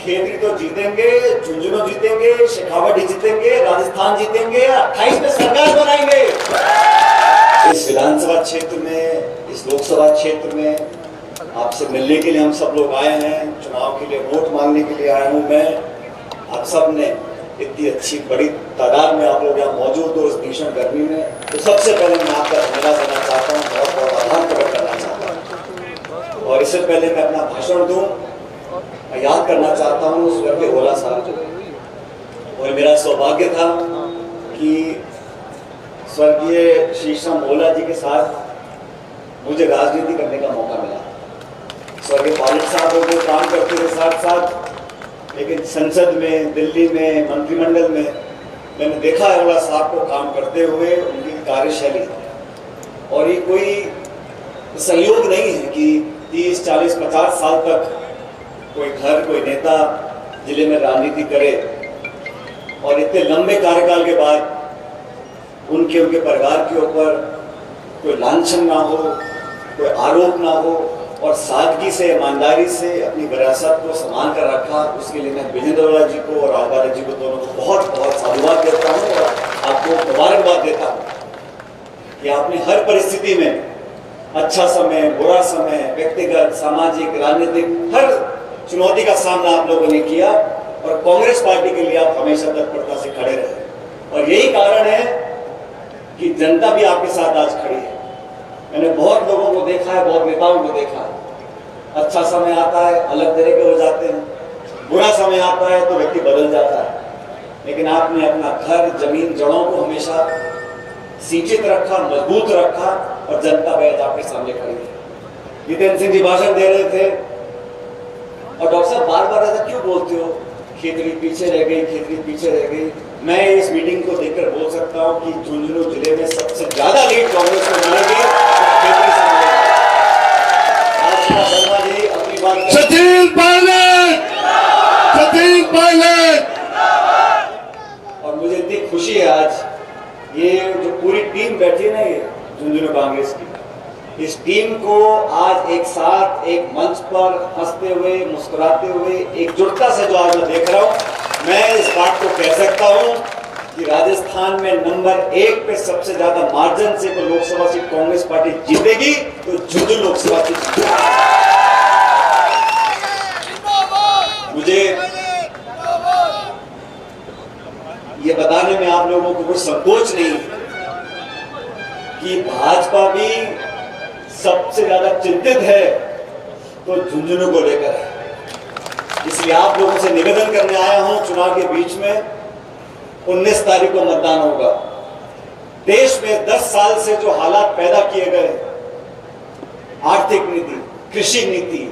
खेतरी तो जीतेंगे, झुंझुनू जीतेंगे, शेखावटी जीतेंगे, राजस्थान जीतेंगे, 28 में सरकार बनाएंगे। इस विधानसभा क्षेत्र में, इस लोकसभा क्षेत्र में आपसे मिलने के लिए हम सब लोग आए हैं, चुनाव के लिए वोट मांगने के लिए आया हूं मैं। आप सब ने इतनी अच्छी बड़ी तादाद में आप लोग यहाँ मौजूद हो इस भीषण गर्मी में, तो सबसे पहले मैं आपका धन्यवाद देना चाहता हूँ, बहुत बहुत आभार प्रकट करना चाहता हूँ। और इससे पहले मैं अपना भाषण दूं, मैं याद करना चाहता हूँ स्वर्गीय भोला साहब को। और मेरा सौभाग्य था कि स्वर्गीय श्री श्याम भोला जी के साथ मुझे राजनीति करने का मौका मिला। स्वर्गीय पायलट साहब वो काम करते थे साथ साथ, लेकिन संसद में, दिल्ली में, मंत्रिमंडल में मैंने देखा है भोला साहब को काम करते हुए, उनकी कार्यशैली। और ये कोई संयोग नहीं है कि 30, 40, 50 साल तक कोई घर, कोई नेता जिले में राजनीति करे और इतने लंबे कार्यकाल के बाद उनके परिवार के ऊपर कोई लांछन ना हो, कोई आरोप ना हो, और सादगी से, ईमानदारी से अपनी विरासत को संभाल कर रखा। उसके लिए मैं विजेंद्र भोला जी को और राघव जी को दोनों को बहुत बहुत साधुवाद देता हूँ और आपको मुबारकबाद देता हूँ कि आपने हर परिस्थिति में, अच्छा समय, बुरा समय, व्यक्तिगत, सामाजिक, राजनीतिक, हर चुनौती का सामना आप लोगों ने किया और कांग्रेस पार्टी के लिए आप हमेशा तत्परता से खड़े रहे। और यही कारण है कि जनता भी आपके साथ आज खड़ी है। मैंने बहुत लोगों को देखा है, बहुत नेताओं को देखा है। अच्छा समय आता है, अलग तरह के हो जाते हैं, बुरा समय आता है तो व्यक्ति बदल जाता है, लेकिन आपने अपना घर, जमीन, जड़ों को हमेशा सिंचित रखा, मजबूत रखा और जनता बैठ आपके सामने खड़ी है। जितेंद्र सिंह जी भाषण दे रहे थे और डॉक्टर साहब बार बार ऐसा क्यों बोलते हो, खेतरी पीछे रह गई, खेतरी पीछे रह गई। मैं इस मीटिंग को देखकर बोल सकता हूं कि झुंझुनू जिले में सबसे ज्यादा लीड कांग्रेस को मिलेगी, खेतरी से मिलेगी। शर्मा जी अपनी बात सचिन पायलट, सचिन पायलट। और मुझे इतनी खुशी है आज, ये जो पूरी टीम बैठी है ना, ये झुंझुनू कांग्रेस की, इस टीम को आज एक साथ एक मंच पर हंसते हुए, मुस्कुराते हुए, एकजुटता से जो आज मैं देख रहा हूं, मैं इस बात को कह सकता हूं कि राजस्थान में नंबर 1 पे सबसे ज्यादा मार्जिन से तो लोकसभा सीट कांग्रेस पार्टी जीतेगी, तो झुंझुनू लोकसभा सीट जीतेगी। मुझे ये बताने में आप लोगों को कोई संकोच नहीं कि भाजपा भी सबसे ज्यादा चिंतित है तो झुंझुनू को लेकर है। इसलिए आप लोगों से निवेदन करने आया हूं, चुनाव के बीच में 19 तारीख को मतदान होगा। देश में 10 साल से जो हालात पैदा किए गए, आर्थिक नीति, कृषि नीति,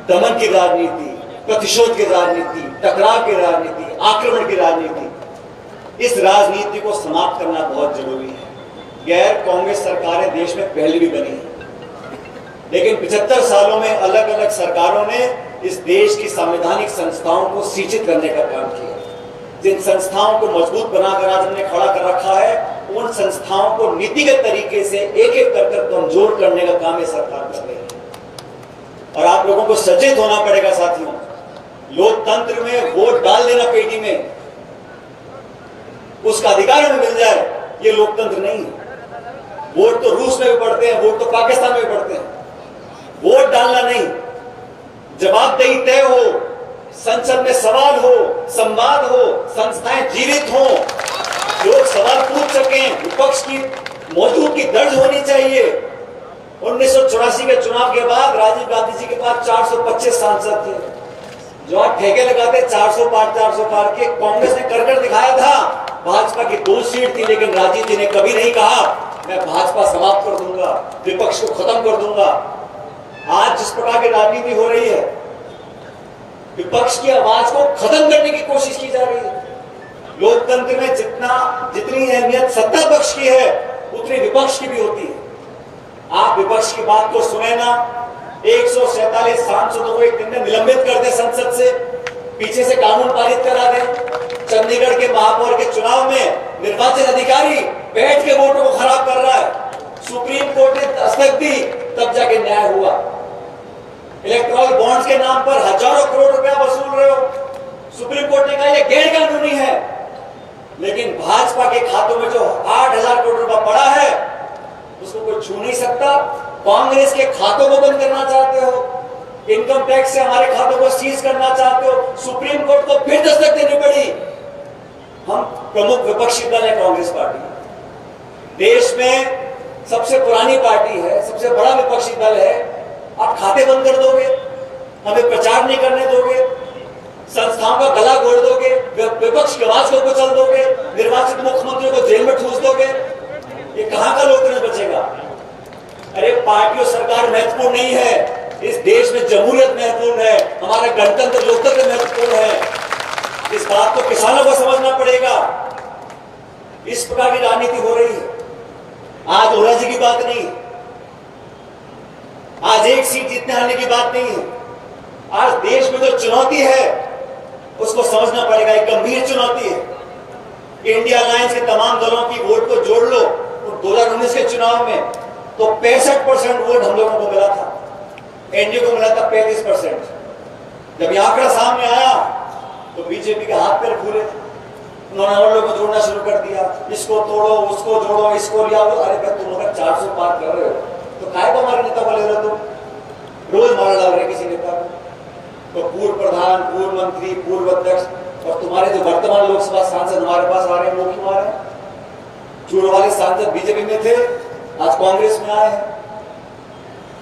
दमन की राजनीति, प्रतिशोध की राजनीति, टकराव की राजनीति, आक्रमण की राजनीति, इस राजनीति को समाप्त करना बहुत जरूरी है। गैर कांग्रेस सरकारें देश में पहले भी बनी है, लेकिन 75 सालों में अलग अलग सरकारों ने इस देश की संवैधानिक संस्थाओं को सिंचित करने का काम किया। जिन संस्थाओं को मजबूत बनाकर आज हमने खड़ा कर रखा है, उन संस्थाओं को नीतिगत तरीके से एक एक कर कमजोर करने का काम ये सरकार कर रही है। और आप लोगों को सचेत होना पड़ेगा साथियों। लोकतंत्र में वोट डाल देना पेटी में, उसका अधिकार हमें मिल जाए, ये लोकतंत्र नहीं है। वोट तो रूस में भी पड़ते हैं, वोट तो पाकिस्तान में भी पड़ते हैं। वोट डालना नहीं, जवाबदेही तय हो, संसद में सवाल हो, संवाद हो, संस्थाएं जीवित हो, लोग सवाल पूछ सकें, विपक्ष की मौजूदगी दर्ज होनी चाहिए। 1984 के चुनाव के बाद राजीव गांधी जी के पास 425 सांसद थे, जो आप ठेके लगाते 400 पार के। कांग्रेस ने कर दिखाया था, भाजपा की 2 सीट थी, लेकिन राजीव जी ने कभी नहीं कहा मैं भाजपा समाप्त कर दूंगा, विपक्ष को खत्म कर दूंगा। आज जिस प्रकार की राजनीति हो रही है, विपक्ष की आवाज को खत्म करने की कोशिश की जा रही है। लोकतंत्र में जितनी अहमियत सत्ता पक्ष की है, उतनी विपक्ष की भी होती है। आप विपक्ष की बात को सुने ना, 147 सांसदों को एक दिन में निलंबित कर दे संसद से, पीछे से कानून पारित करा दे। चंडीगढ़ के महापौर के चुनाव में निर्वाचन अधिकारी बैठ के वोटों को खराब कर रहा है, सुप्रीम कोर्ट ने दस्तक दी, तब जाके न्याय हुआ। इलेक्ट्रॉल बॉन्ड्स के नाम पर हजारों करोड़ रुपया वसूल रहे हो, गैर कानूनी है, लेकिन भाजपा के खातों में जो 8,000 करोड़ रुपया पड़ा है उसको कोई छू नहीं सकता। कांग्रेस के खातों को बंद करना चाहते हो, इनकम टैक्स से हमारे खातों को सीज करना चाहते हो, सुप्रीम कोर्ट को फिर दस्तक देनी पड़ी। हम प्रमुख विपक्षी दल है कांग्रेस पार्टी, देश में सबसे पुरानी पार्टी है, सबसे बड़ा विपक्षी दल है। आप खाते बंद कर दोगे, हमें प्रचार नहीं करने दोगे, संस्थाओं का गला घोट दोगे, विपक्ष की आवाज को कुचल दोगे, निर्वाचित मुख्यमंत्री को जेल में ठूस दोगे, ये कहां का लोकतंत्र बचेगा? अरे पार्टी और सरकार महत्वपूर्ण नहीं है, इस देश में जमहूरियत महत्वपूर्ण है, हमारा गणतंत्र लोकतंत्र महत्वपूर्ण है। इस बात को किसानों को समझना पड़ेगा। इस प्रकार की राजनीति हो रही है। आज ओला जी की बात नहीं, आज एक सीट जीतने आने की बात नहीं है। आज देश में जो चुनौती है उसको समझना पड़ेगा, एक गंभीर चुनौती है। इंडिया अलायंस के तमाम दलों की वोट को जोड़ लो 2019 के चुनाव में तो 65% वोट हम लोगों को मिला था, एनडीए को मिला था 35%। जब ये आंकड़ा सामने आया तो बीजेपी के हाथ पैर फूले, उन्होंने और लोगों को जोड़ना शुरू कर दिया, इसको तोड़ो, उसको जोड़ो, इसको लिया। अरे भाई तुम अगर 400 पार कर रहे हो तो काहे को हमारे नेता को ले रहे हो? तुम रोज मारा डाल रहे किसी नेता को, तो पूर्व प्रधान, पूर्व मंत्री, पूर्व अध्यक्ष, और तुम्हारे जो वर्तमान लोकसभा सांसद हमारे पास आ रहे हैं वो क्यों आ रहे हैं? चूड़ वाले सांसद बीजेपी में थे, आज कांग्रेस में आए हैं।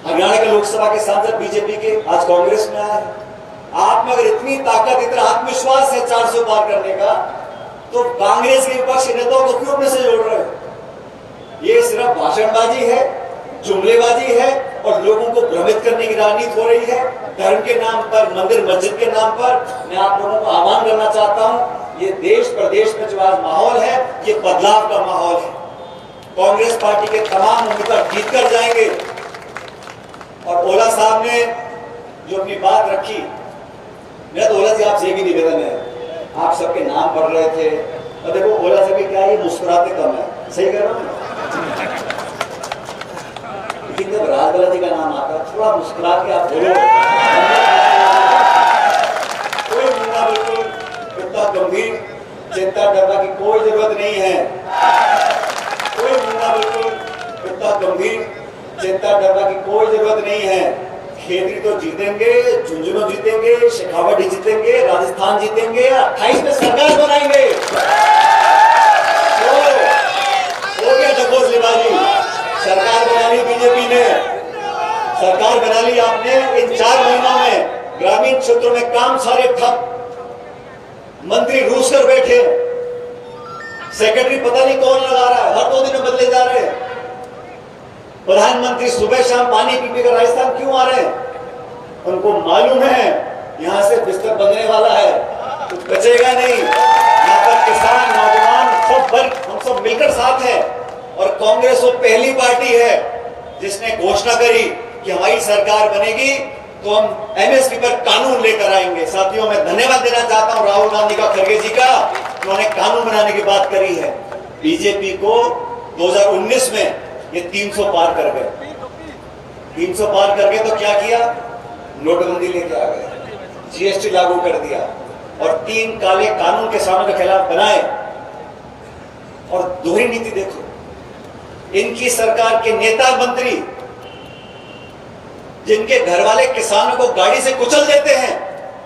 हरियाणा के लोकसभा के सांसद बीजेपी के आज कांग्रेस में आए हैं। आप में अगर इतनी ताकत, इतना आत्मविश्वास है 400 पार करने का, तो कांग्रेस के विपक्षी नेताओं को क्यों अपने से जोड़ रहे हो? ये सिर्फ भाषणबाजी है, जुमलेबाजी है और लोगों को भ्रमित करने की राजनीति हो रही है। धर्म के नाम पर, मंदिर मस्जिद के नाम पर मैं आप लोगों को आह्वान करना चाहता हूं, ये देश प्रदेश में जो आज माहौल है ये बदलाव का माहौल है। कांग्रेस पार्टी के तमाम उम्मीदवार जीत कर जाएंगे। और ओला साहब ने जो अपनी बात रखी, मेरा तो ओला जी आपसे ये भी निवेदन है, आप सबके नाम पढ़ रहे थे और देखो ओला से भी क्या ये मुस्कुराते कम है, सही कह रहा हूं? लेकिन जब राजबाला जी का नाम आता है थोड़ा मुस्कुरा के आप बोलो, कोई मुद्दा बिल्कुल इतना गंभीर चिंता करने की कोई जरूरत नहीं है। कोई मुद्दा बिल्कुल इतना गंभीर चिंता करने की कोई जरूरत नहीं है। खेतरी तो जीतेंगे, झुंझुनू जीतेंगे, शेखावटी जीतेंगे, राजस्थान जीतेंगे, 28 में सरकार बनाएंगे। हो गया ढकोसलेबाजी, सरकार बना ली बीजेपी ने, सरकार बना ली आपने। इन 4 महीनों में ग्रामीण क्षेत्रों में काम सारे ठप, मंत्री रूस कर बैठे, सेक्रेटरी पता नहीं कौन लगा रहा है, हर 2 दिन में बदले जा रहे हैं। प्रधानमंत्री सुबह शाम पानी पी कर राजस्थान क्यों आ रहे हैं? उनको मालूम है यहां से बिस्तर बनने वाला है, कुछ बचेगा नहीं। यहाँ पर किसान, नौजवान सब वर्ग, हम सब मिलकर साथ हैं। और कांग्रेस वो पहली पार्टी है जिसने घोषणा करी कि हमारी सरकार बनेगी तो हम एमएसपी पर कानून लेकर आएंगे। साथियों, मैं धन्यवाद देना चाहता हूं राहुल गांधी का, खड़गे जी का, उन्होंने कानून बनाने की बात करी है। बीजेपी को 2019 में ये 300 पार कर गए। 300 पार कर गए तो क्या किया? नोटबंदी लेके आ गए, जीएसटी लागू कर दिया और 3 काले कानून किसानों के खिलाफ बनाए। और दोहरी नीति देखो, इनकी सरकार के नेता मंत्री जिनके घर वाले किसानों को गाड़ी से कुचल देते हैं,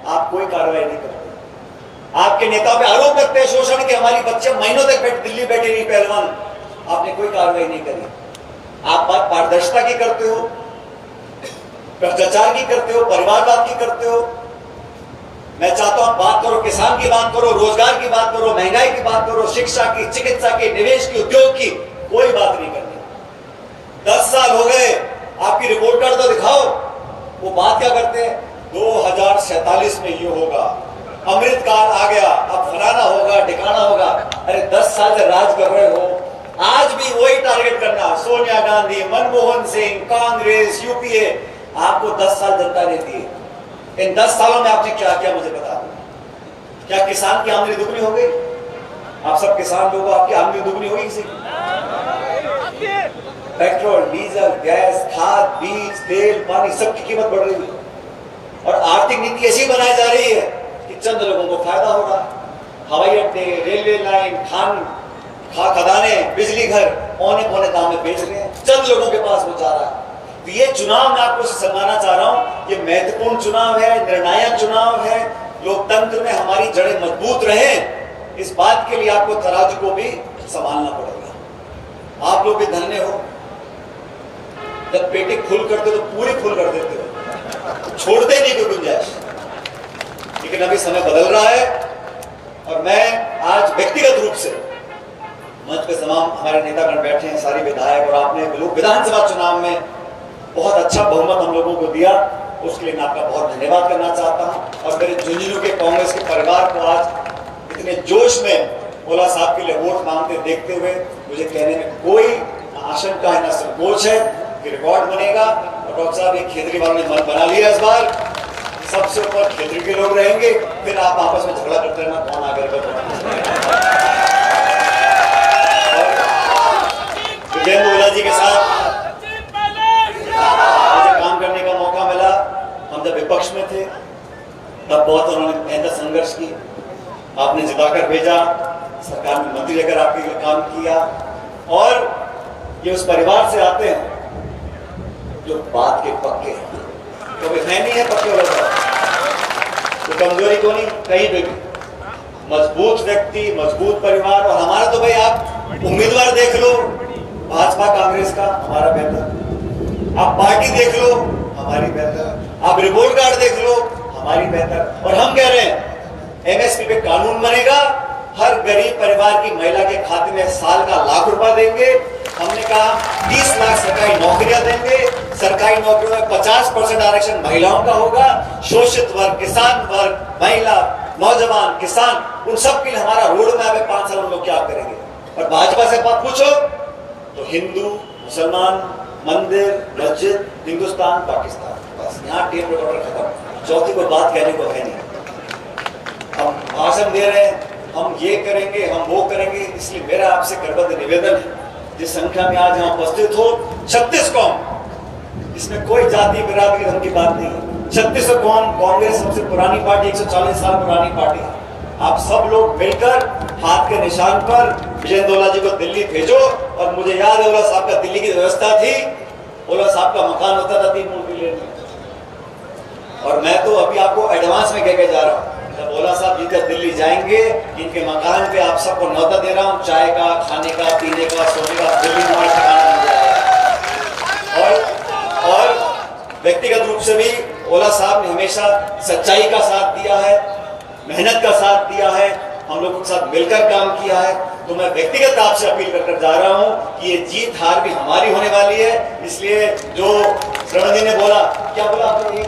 आप कोई कार्रवाई नहीं करते। आपके नेताओं पे आरोप करते हैं शोषण के, हमारी बच्चे महीनों तक दिल्ली बैठे रही पहलवान, आपने कोई कार्रवाई नहीं करी। आप बात पारदर्शिता की करते हो, भ्रष्टाचार की करते हो, परिवारवाद की करते हो। मैं चाहता हूं बात करो, किसान की बात करो, रोजगार की बात करो, महंगाई की बात करो, शिक्षा की, चिकित्सा की, निवेश की, उद्योग की, कोई बात नहीं करनी। 10 साल हो गए, आपकी रिपोर्ट कार्ड तो दिखाओ। वो बात क्या करते हैं? 2047 में ये होगा, अमृतकाल आ गया, अब फलाना होगा, ठिकाना होगा। अरे 10 साल से राज कर रहे हो, आज भी वही टारगेट करना। सोनिया गांधी, मनमोहन सिंह, कांग्रेस, यूपीए, आपको 10 साल जनता देती है। इन 10 सालों में आपने क्या किया मुझे बता दो। क्या किसान की आमदनी दुगनी हो गई? आप सब किसान लोगों, आपकी आमदनी दुगनी होगी किसी की? पेट्रोल, डीजल, गैस, खाद, बीज, तेल, पानी, सबकी कीमत बढ़ रही है। और आर्थिक नीति ऐसी बनाई जा रही है कि चंद लोगों को फायदा हो रहा है। हवाई अड्डे, रेलवे लाइन, खदाने, बिजली घर औने पौने दाम में बेच रहे हैं, चंद लोगों के पास वो जा रहा है। तो ये चुनाव मैं आपको समझाना चाह रहा हूं, ये महत्वपूर्ण चुनाव है, निर्णायक चुनाव है। लोकतंत्र में हमारी जड़ें मजबूत रहें, इस बात के लिए आपको तराजू को भी संभालना पड़ेगा। आप लोग भी धन्य हो, जब पेटी फुल करते हो तो पूरी फुल कर देते हो, छोड़ते नहीं कोई गुंजाइश। लेकिन अभी समय बदल रहा है और मैं आज व्यक्तिगत रूप से मंच पे तमाम हमारे नेतागण बैठे हैं, सारी विधायक, और आपने विधानसभा चुनाव में बहुत अच्छा बहुमत हम लोगों को दिया, उसके लिए मैं आपका बहुत धन्यवाद करना चाहता हूं। और मेरे झुंझुनू के कांग्रेस के परिवार को आज इतने जोश में ओला साहब के लिए वोट मांगते देखते हुए मुझे कहने में कोई आशंका है, न संकोच है कि रिकॉर्ड बनेगा। और डॉक्टर साहब, ये खेतरी वालों ने मन बना लिया, इस बार सबसे ऊपर खेतरी के लोग रहेंगे, फिर आप आपस में झगड़ा करते रहना कौन आगे विजेंद्र ओला जी के साथ मुझे काम करने का मौका मिला। हम जब विपक्ष में थे तब बहुत उन्होंने मेहनत संघर्ष की, आपने जिताकर भेजा, सरकार में मंत्री लेकर आपके लिए काम किया। और ये उस परिवार से आते हैं जो बात के पक्के हैं, तो है नहीं है पक्के वाला, तो कमजोरी को नहीं कहीं पे भी, मजबूत व्यक्ति, मजबूत परिवार। और हमारा तो भाई आप उम्मीदवार देख लो, भाजपा कांग्रेस का हमारा बेहतर, आप पार्टी देख लो हमारी बेहतर, आप रिपोर्ट कार्ड देख लो हमारी बेहतर। और हम कह रहे हैं एमएसपी पे कानून बनेगा, हर गरीब परिवार की महिला के खाते में साल का ₹1,00,000 देंगे। हमने कहा 30 लाख सरकारी नौकरियां देंगे, सरकारी नौकरियों में 50% आरक्षण महिलाओं का होगा। शोषित वर्ग, किसान वर्ग, महिला, नौजवान, किसान, उन सब के लिए हमारा रोड मैप है 5 साल हम लोग क्या करेंगे। और भाजपा से बात पूछो तो हिंदू, मुसलमान, मंदिर, मस्जिद, हिंदुस्तान, पाकिस्तान, बस यहाँ टेप रिकॉर्डर खत्म, चौथी कोई बात कहने को है नहीं। हम भाषण दे रहे हैं, हम ये करेंगे, हम वो करेंगे। इसलिए मेरा आपसे करबद्ध निवेदन है, जिस संख्या में आज यहाँ उपस्थित हो 36 कौम, इसमें कोई जाति बिरादरी धर्म की बात नहीं है। 36 कौम, कांग्रेस सबसे पुरानी पार्टी, 140 साल पुरानी पार्टी है। आप सब लोग मिलकर हाथ के निशान पर विजेंद्र ओला जी को दिल्ली भेजो। और मुझे याद है ओला साहब का दिल्ली की व्यवस्था थी, ओला साहब का मकान होता था 3 मूर्ति लेने, और मैं तो अभी आपको एडवांस में कह के जा रहा हूँ, जब ओला साहब जीकर दिल्ली जाएंगे, इनके मकान पे आप सबको न्योता दे रहा हूँ, चाय का, खाने का, पीने का, सोने का, दिल्ली में हमारा ठिकाना मिल जाएगा। और व्यक्तिगत रूप से भी ओला साहब ने हमेशा सच्चाई का साथ दिया है, मेहनत का साथ दिया है, हम लोगों के साथ मिलकर काम किया है। तो मैं व्यक्तिगत आपसे अपील कर जा रहा हूं कि ये जीत हार भी हमारी होने वाली है। इसलिए जो श्रवण जी ने बोला, क्या बोला आपने,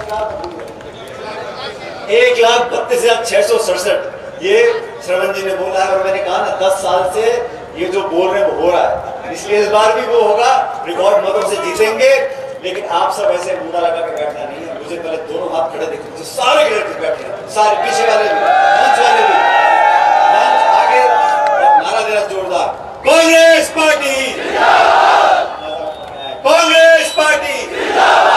1,32,667, ये श्रवण जी ने बोला है। और मैंने कहा ना 10 साल से ये जो बोल रहे हैं वो हो रहा है, इसलिए इस बार भी वो होगा, रिकॉर्ड मतों से जीतेंगे। लेकिन आप सब ऐसे मुंडा लगा के बैठना नहीं है, मुझे पहले दोनों हाथ खड़े देखते, तो सारे बैठे हैं, सारे पीछे वाले भी, मंच वाले भी, मंच आगे, नारा देना जोरदार, कांग्रेस पार्टी।